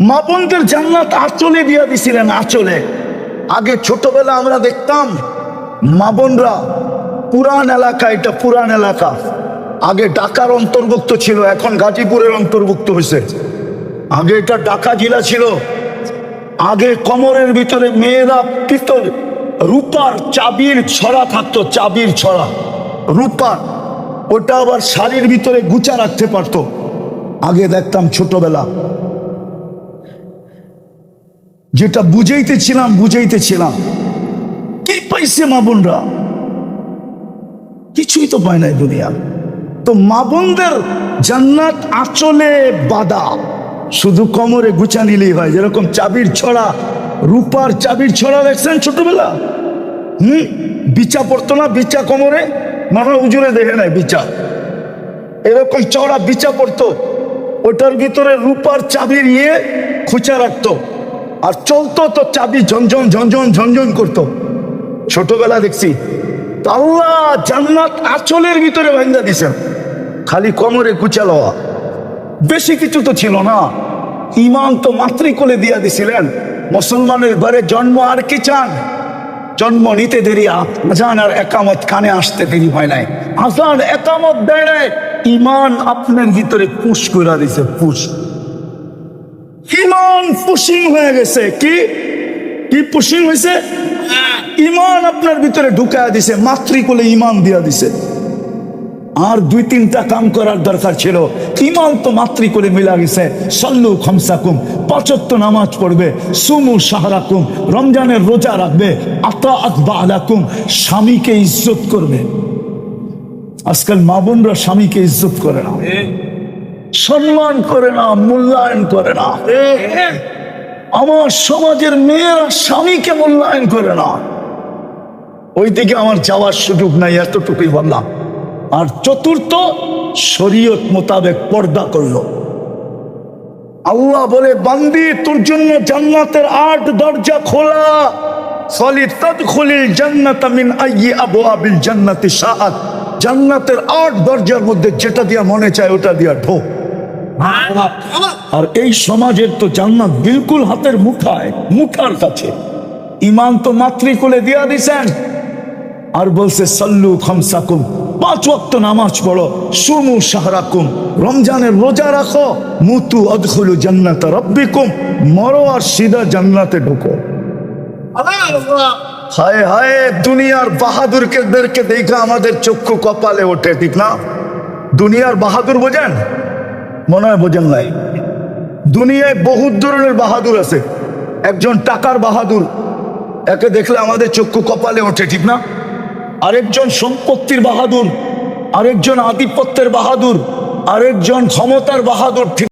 মা বোনদের জান্নাত আঁচলে দিয়া দিছিলেন, আঁচলে। আগে ছোটবেলা আমরা দেখতাম মা বোনরা, পুরান এলাকা, এটা পুরান এলাকা, আগে ঢাকার অন্তর্ভুক্ত ছিল, এখন গাজীপুরের অন্তর্ভুক্ত হয়েছে। আগে এটা ঢাকা জেলা ছিল। আগে কোমরের ভিতরে মেয়েরা পিতল রূপার চাবির ছড়া থাকতো, চাবির ছড়া রূপার, ওটা আবার শাড়ির ভিতরে গুছা রাখতে পারতো। আগে দেখতাম ছোটবেলা, যেটা বুঝাইতেছিলাম কি পাইছে মা বোনরা? কিছুই তো পায় নাই দুনিয়া। তো মা বোনদের জান্নাত আঁচলে বাঁধা, শুধু কোমরে গুছা নিলেই হয়। যেরকম চাবির ছড়া, রূপার চাবির ছড়া দেখছেন ছোটবেলা? বিচা পড়তো না, বিচা কোমরে, মাথা উজুরে দেখে নাই বিচা, এরকম চওড়া বিচা পড়তো, ওটার ভিতরে রূপার চাবির খুঁচা রাখতো, আর চলতো তো চাবি ঝনঝন ঝনঝন ঝনঝন করতো। ছোটবেলা দেখছি। আল্লাহ জান্নাত আঁচলের ভিতরে ভাঙ্গা দিছেন, খালি কোমরে কুচা লওয়া, বেশি কিছু তো ছিল না। ইমান তো মাতৃকোলে দিয়া দিছিলেন। মুসলমানের ঘরে জন্ম, আর কি চান? জন্ম নিতে দেরি, আজান আর একামত কানে আসতে দেরি হয় নাই। আজান একামত দেয় নাই, ইমান আপনার ভিতরে পুশ করে দিছে, পুশ। ইমান পুশিং হয়ে গেছে। কি কি পুশিং হয়েছে? ইমান আপনার ভিতরে ঢুকায়া দিছে, মাতৃকোলে ইমান দিয়া দিছে। আর দুই তিনটা কাম করার দরকার ছিল। ইমান তো মাতৃকোলে মিলা গেছে। সল্লু খামসাকুম, ৫ ওয়াক্ত নামাজ পড়বে, সুমু শাহরাকুম, রমজানের রোজা রাখবে, আতাআত বা'লাকুম, স্বামীকে ইজ্জত করবে। আজকাল মা বোনরা স্বামীকে ইজ্জত করে না, সম্মান করে না, মূল্যায়ন করে না। আমার সমাজের মেয়েরা স্বামীকে মূল্যায়ন করে না। ওই দিকে আমার যাওয়ার সুযোগ নাই, এতটুকুই বললাম। আর চতুর্থ, শরীয়ত মোতাবেক পর্দা করলো। আল্লাহ বলে, বান্দি তোর জন্য জান্নাতের ৮ দরজা খোলা, ফালিতাদখুলিল জান্নাতা মিন আইয়ি আবওয়াবিল জান্নাতি শাআত। জান্নাতের ৮ দরজার মধ্যে যেটা দিয়া মনে চায় ওটা দিয়া ঢোক। আর এই সমাজের তো জান্নাত বিলকুল হাতের মুঠায়, মুঠার কাছে। ইমান তো মাতৃকোলে দিয়া দিছেন, আর বলছে সল্লু খামসাকুম, ৫ ওয়াক্ত নামাজ পড়ো, সুমু শাহরাকুম, রমজানের রোজা রাখো, মুতু আদখুলু জান্নাতা রাব্বিকুম, মরো আর সিধা জান্নাতে ঢুকো। হায় হায়, দুনিয়ার বাহাদুরদেরকে দেখা আমাদের চক্ষু কপালে ওঠে, ঠিক না? দুনিয়ার বাহাদুর বোঝেন? মনে হয় বোঝেন নাই। দুনিয়ায় বহুত ধরনের বাহাদুর আছে। একজন টাকার বাহাদুর, একে দেখলে আমাদের চক্ষু কপালে ওঠে, ঠিক না? আরেকজন সম্পত্তির বাহাদুর, আরেকজন আধিপত্যের বাহাদুর, আরেকজন ক্ষমতার বাহাদুর, ঠিক